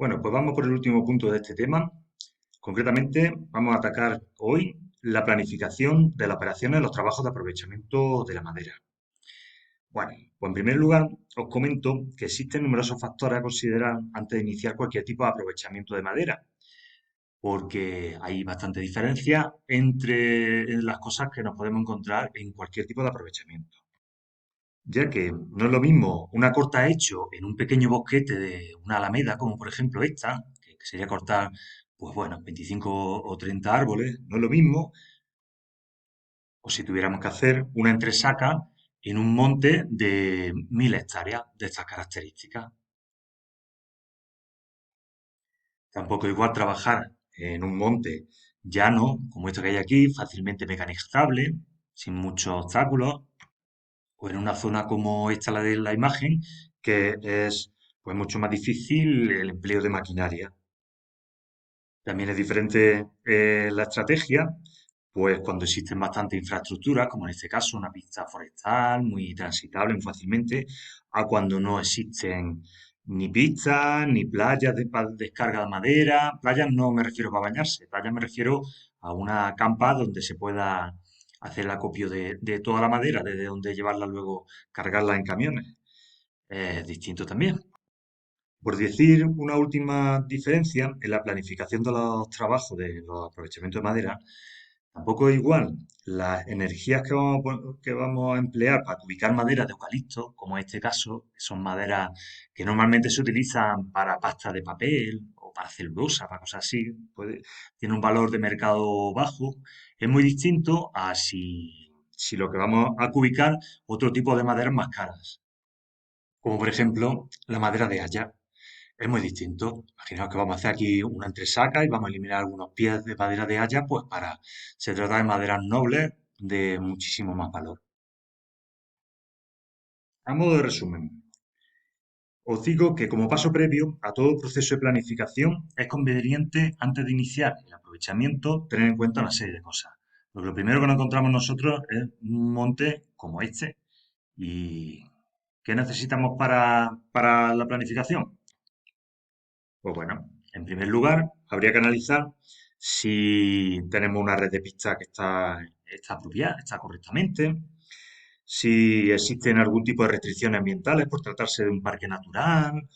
Bueno, pues vamos por el último punto de este tema. Concretamente, vamos a atacar hoy la planificación de las operaciones de los trabajos de aprovechamiento de la madera. Bueno, pues en primer lugar os comento que existen numerosos factores a considerar antes de iniciar cualquier tipo de aprovechamiento de madera, porque hay bastante diferencia entre las cosas que nos podemos encontrar en cualquier tipo de aprovechamiento. Ya que no es lo mismo una corta hecho en un pequeño bosquete de una alameda, como por ejemplo esta, que sería cortar, pues bueno, 25 o 30 árboles, no es lo mismo, o si tuviéramos que hacer una entresaca en un monte de 1000 hectáreas de estas características. Tampoco igual trabajar en un monte llano, como esto que hay aquí, fácilmente mecanizable, sin muchos obstáculos, o en una zona como esta, la de la imagen, que es pues mucho más difícil el empleo de maquinaria. También es diferente la estrategia, pues cuando existen bastantes infraestructuras, como en este caso una pista forestal muy transitable muy fácilmente, a cuando no existen ni pistas, ni playas para descarga de madera. Playas no me refiero para bañarse, playas me refiero a una campa donde se pueda hacer el acopio de toda la madera, desde donde llevarla luego, cargarla en camiones. Es distinto también. Por decir una última diferencia en la planificación de los trabajos de los aprovechamientos de madera, tampoco es igual las energías que vamos a emplear para ubicar madera de eucalipto, como en este caso, que son maderas que normalmente se utilizan para pasta de papel o para celulosa, para cosas así, tiene un valor de mercado bajo, es muy distinto a si lo que vamos a cubicar otro tipo de maderas más caras, como por ejemplo la madera de haya. Es muy distinto. Imaginaos que vamos a hacer aquí una entresaca y vamos a eliminar algunos pies de madera de haya, pues se trata de maderas nobles de muchísimo más valor. A modo de resumen, os digo que como paso previo a todo proceso de planificación es conveniente antes de iniciar el aprovechamiento tener en cuenta una serie de cosas. Porque lo primero que nos encontramos nosotros es un monte como este. ¿Y qué necesitamos para la planificación? Pues bueno, en primer lugar, habría que analizar si tenemos una red de pistas que está apropiada, está correctamente, si existen algún tipo de restricciones ambientales por tratarse de un parque natural,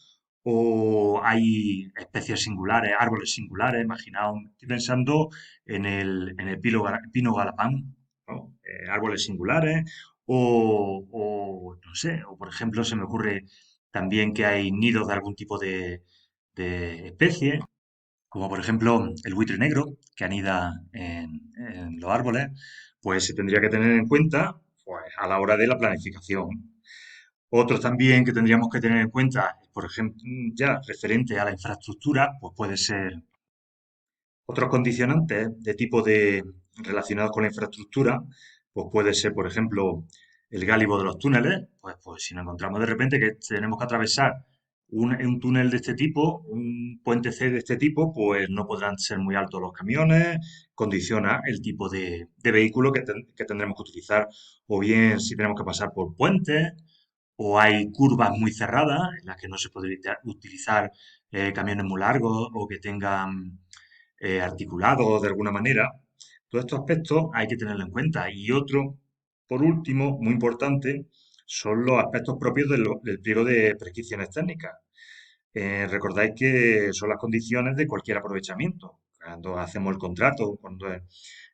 o hay especies singulares, árboles singulares. Imaginaos, estoy pensando en el pino galapán, ¿no? Árboles singulares, o no sé, o por ejemplo, se me ocurre también que hay nidos de algún tipo de especie, como por ejemplo el buitre negro, que anida en los árboles, pues se tendría que tener en cuenta pues, a la hora de la planificación. Otros también que tendríamos que tener en cuenta, por ejemplo, ya referente a la infraestructura, pues puede ser otros condicionantes de tipo de relacionados con la infraestructura, pues puede ser, por ejemplo, el gálibo de los túneles, pues si nos encontramos de repente que tenemos que atravesar un túnel de este tipo, un puente C de este tipo, pues no podrán ser muy altos los camiones, condiciona el tipo de vehículo que tendremos que utilizar, o bien si tenemos que pasar por puentes, o hay curvas muy cerradas en las que no se puede utilizar camiones muy largos o que tengan articulados de alguna manera. Todos estos aspectos hay que tenerlo en cuenta. Y otro, por último, muy importante, son los aspectos propios del pliego de prescripciones técnicas. Recordáis que son las condiciones de cualquier aprovechamiento. Cuando hacemos el contrato,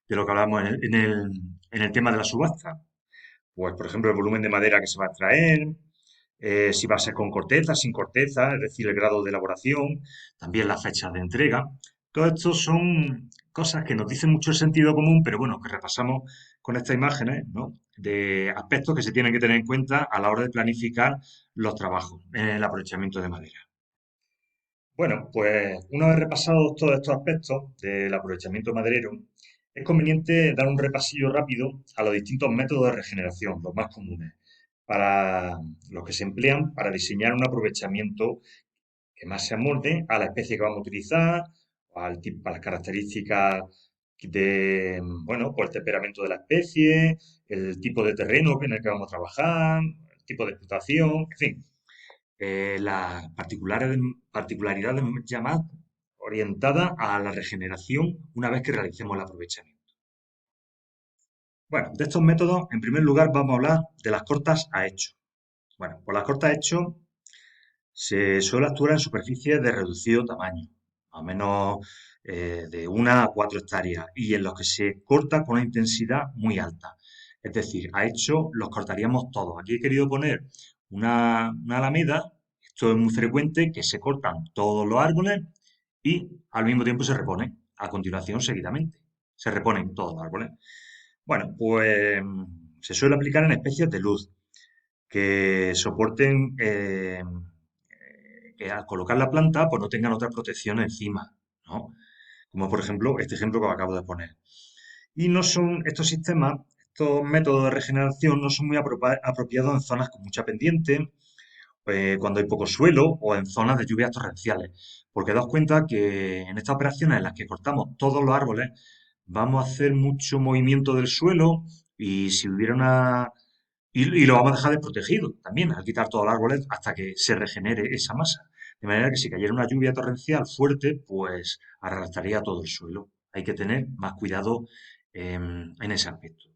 de lo que hablamos en el tema de la subasta. Pues, por ejemplo, el volumen de madera que se va a extraer, si va a ser con corteza, sin corteza, es decir, el grado de elaboración, también las fechas de entrega. Todo esto son cosas que nos dicen mucho el sentido común, pero bueno, que repasamos con estas imágenes, ¿no? De aspectos que se tienen que tener en cuenta a la hora de planificar los trabajos en el aprovechamiento de madera. Bueno, pues una vez repasados todos estos aspectos del aprovechamiento maderero, es conveniente dar un repasillo rápido a los distintos métodos de regeneración, los más comunes, para los que se emplean para diseñar un aprovechamiento que más se amolde a la especie que vamos a utilizar, a las características bueno, pues el temperamento de la especie, el tipo de terreno en el que vamos a trabajar, el tipo de explotación, en fin. las particularidades llamadas orientadas a la regeneración una vez que realicemos el aprovechamiento. Bueno, de estos métodos, en primer lugar, vamos a hablar de las cortas a hecho. Bueno, pues las cortas a hecho se suele actuar en superficies de reducido tamaño, más o menos de 1 a 4 hectáreas, y en los que se corta con una intensidad muy alta. Es decir, a hecho los cortaríamos todos. Aquí he querido poner una alameda, esto es muy frecuente, que se cortan todos los árboles y al mismo tiempo se repone, a continuación seguidamente. Se reponen todos los árboles. Bueno, pues se suele aplicar en especies de luz que soporten que al colocar la planta pues no tengan otra protección encima, ¿no? Como por ejemplo este ejemplo que acabo de poner. Y no son estos sistemas, estos métodos de regeneración no son muy apropiados en zonas con mucha pendiente, cuando hay poco suelo o en zonas de lluvias torrenciales. Porque daos cuenta que en estas operaciones en las que cortamos todos los árboles, vamos a hacer mucho movimiento del suelo y si hubiera una... Y lo vamos a dejar desprotegido también al quitar todos los árboles hasta que se regenere esa masa. De manera que si cayera una lluvia torrencial fuerte, pues arrastraría todo el suelo. Hay que tener más cuidado en ese aspecto.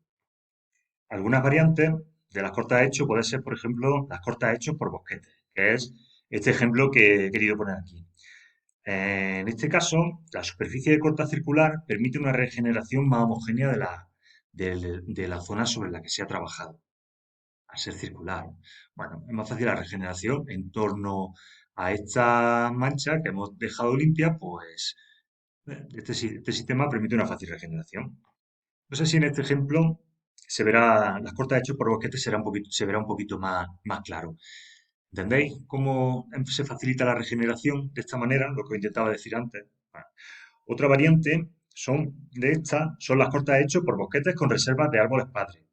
Algunas variantes de las cortas hecho pueden ser, por ejemplo, las cortas hechos por bosquetes, que es este ejemplo que he querido poner aquí. En este caso, la superficie de corta circular permite una regeneración más homogénea de la zona sobre la que se ha trabajado, al ser circular. Bueno, es más fácil la regeneración en torno a esta mancha que hemos dejado limpia, pues este sistema permite una fácil regeneración. No sé si en este ejemplo se verá, las cortas hechas por bosquetes se verá un poquito más claro. ¿Entendéis cómo se facilita la regeneración de esta manera? Lo que intentaba decir antes. Bueno, otra variante de estas son las cortas hechas por bosquetes con reservas de árboles padres.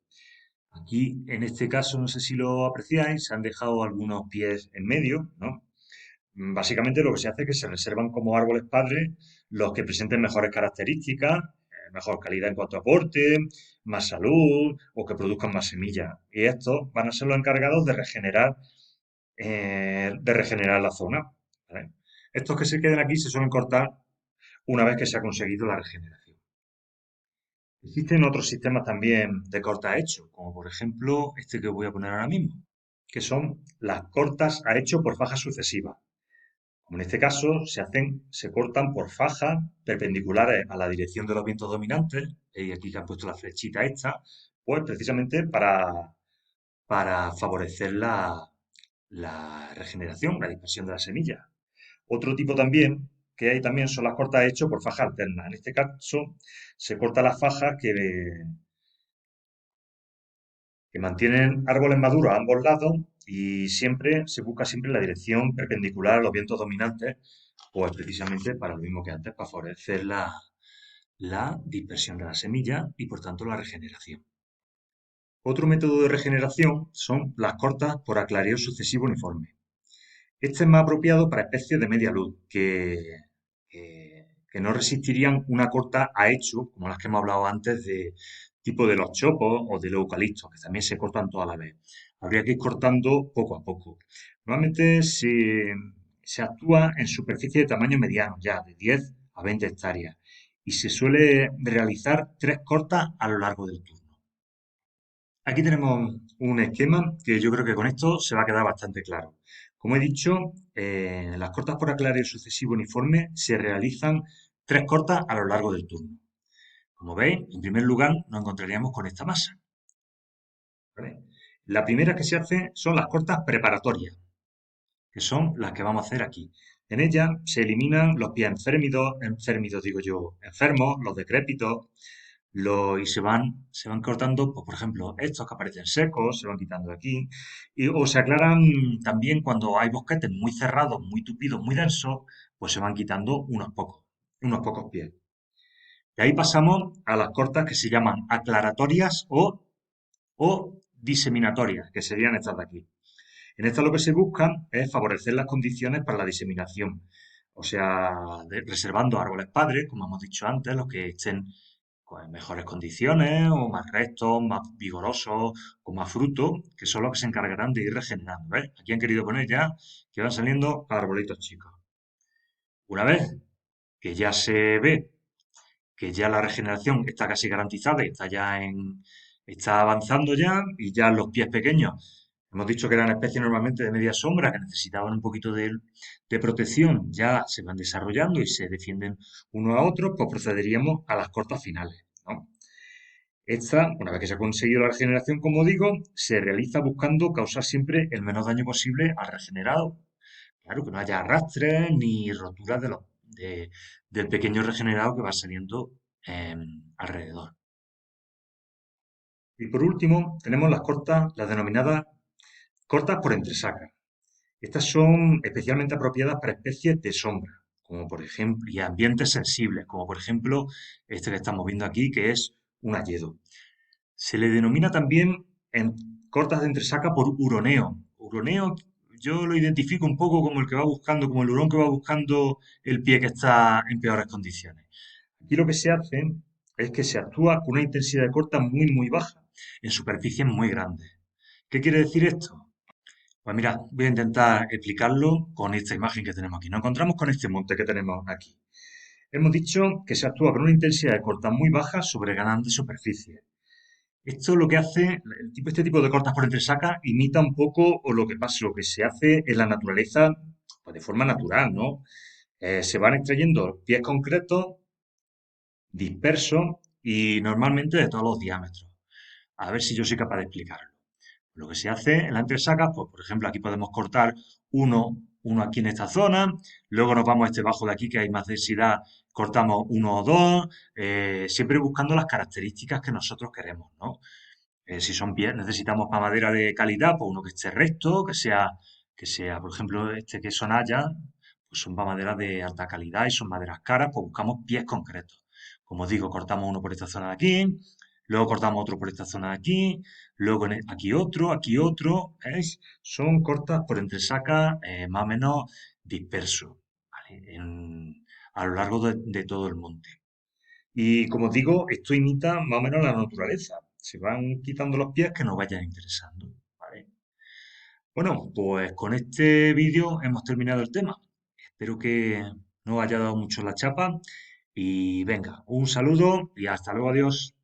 Aquí, en este caso, no sé si lo apreciáis, se han dejado algunos pies en medio, ¿no? Básicamente lo que se hace es que se reservan como árboles padres los que presenten mejores características, mejor calidad en cuanto a aporte, más salud o que produzcan más semillas. Y estos van a ser los encargados de regenerar la zona, ¿vale? Estos que se queden aquí se suelen cortar una vez que se ha conseguido la regeneración. Existen otros sistemas también de corta a hecho, como por ejemplo este que os voy a poner ahora mismo, que son las cortas a hecho por fajas sucesivas. Como en este caso, se cortan por fajas perpendiculares a la dirección de los vientos dominantes, y aquí que han puesto la flechita esta, pues precisamente para favorecer la regeneración, la dispersión de las semillas. Otro tipo también que hay también son las cortas hechas por faja alterna. En este caso, se corta las fajas que mantienen árboles maduros a ambos lados y se busca siempre la dirección perpendicular a los vientos dominantes, pues precisamente para lo mismo que antes, para favorecer la dispersión de la semilla y por tanto la regeneración. Otro método de regeneración son las cortas por aclareo sucesivo uniforme. Este es más apropiado para especies de media luz que no resistirían una corta a hecho, como las que hemos hablado antes, de tipo de los chopos o de los eucaliptos, que también se cortan toda la vez. Habría que ir cortando poco a poco. Normalmente se actúa en superficie de tamaño mediano, ya de 10 a 20 hectáreas, y se suele realizar 3 cortas a lo largo del turno. Aquí tenemos un esquema que yo creo que con esto se va a quedar bastante claro. Como he dicho, las cortas por aclareo sucesivo uniforme se realizan 3 cortas a lo largo del turno. Como veis, en primer lugar nos encontraríamos con esta masa, ¿vale? La primera que se hace son las cortas preparatorias, que son las que vamos a hacer aquí. En ellas se eliminan los pies enfermidos digo yo, enfermos, los decrépitos, y se van cortando, pues, por ejemplo, estos que aparecen secos, se van quitando de aquí, o se aclaran también cuando hay bosquetes muy cerrados, muy tupidos, muy densos, pues se van quitando unos pocos pies. De ahí pasamos a las cortas que se llaman aclaratorias o diseminatorias, que serían estas de aquí. En esta lo que se busca es favorecer las condiciones para la diseminación, o sea, reservando árboles padres, como hemos dicho antes, los que estén pues, en mejores condiciones o más rectos, más vigorosos, con más fruto, que son los que se encargarán de ir regenerando. ¿Ves? Aquí han querido poner ya que van saliendo arbolitos chicos. Una vez que ya se ve que ya la regeneración está casi garantizada y está avanzando ya, y ya los pies pequeños, hemos dicho que eran especies normalmente de media sombra, que necesitaban un poquito de protección, ya se van desarrollando y se defienden unos a otros, pues procederíamos a las cortas finales, ¿no? Esta, una vez que se ha conseguido la regeneración, como digo, se realiza buscando causar siempre el menor daño posible al regenerado. Claro, que no haya arrastres ni roturas del pequeño regenerado que va saliendo alrededor. Y por último, tenemos las cortas, las denominadas cortas por entresacas. Estas son especialmente apropiadas para especies de sombra, como por ejemplo, y ambientes sensibles, como por ejemplo este que estamos viendo aquí, que es un hayedo. Se le denomina también en cortas de entresaca por huroneo. Huroneo yo lo identifico un poco como el que va buscando, como el hurón que va buscando el pie que está en peores condiciones. Aquí lo que se hace es que se actúa con una intensidad de corta muy, muy baja, en superficies muy grandes. ¿Qué quiere decir esto? Pues mira, voy a intentar explicarlo con esta imagen que tenemos aquí. Nos encontramos con este monte que tenemos aquí. Hemos dicho que se actúa con una intensidad de corta muy baja sobre grandes superficies. Esto lo que hace, este tipo de cortas por entresaca imita un poco o lo que pasa, lo que se hace en la naturaleza, pues de forma natural, ¿no? Se van extrayendo pies concretos, dispersos y normalmente de todos los diámetros. A ver si yo soy capaz de explicarlo. Lo que se hace en la entresaca, pues por ejemplo, aquí podemos cortar uno aquí en esta zona, luego nos vamos a este bajo de aquí que hay más densidad, cortamos uno o dos, siempre buscando las características que nosotros queremos, ¿no? Si son pies, necesitamos para madera de calidad, pues uno que esté recto, por ejemplo, este que son hayas, pues son para madera de alta calidad y son maderas caras, pues buscamos pies concretos. Como os digo, cortamos uno por esta zona de aquí, luego cortamos otro por esta zona de aquí, luego aquí otro, ¿veis? Son cortas por entresaca más o menos disperso, ¿vale? A lo largo de todo el monte. Y como os digo, esto imita más o menos la naturaleza. Se van quitando los pies que nos vayan interesando, ¿vale? Bueno, pues con este vídeo hemos terminado el tema. Espero que no os haya dado mucho la chapa. Y venga, un saludo y hasta luego, adiós.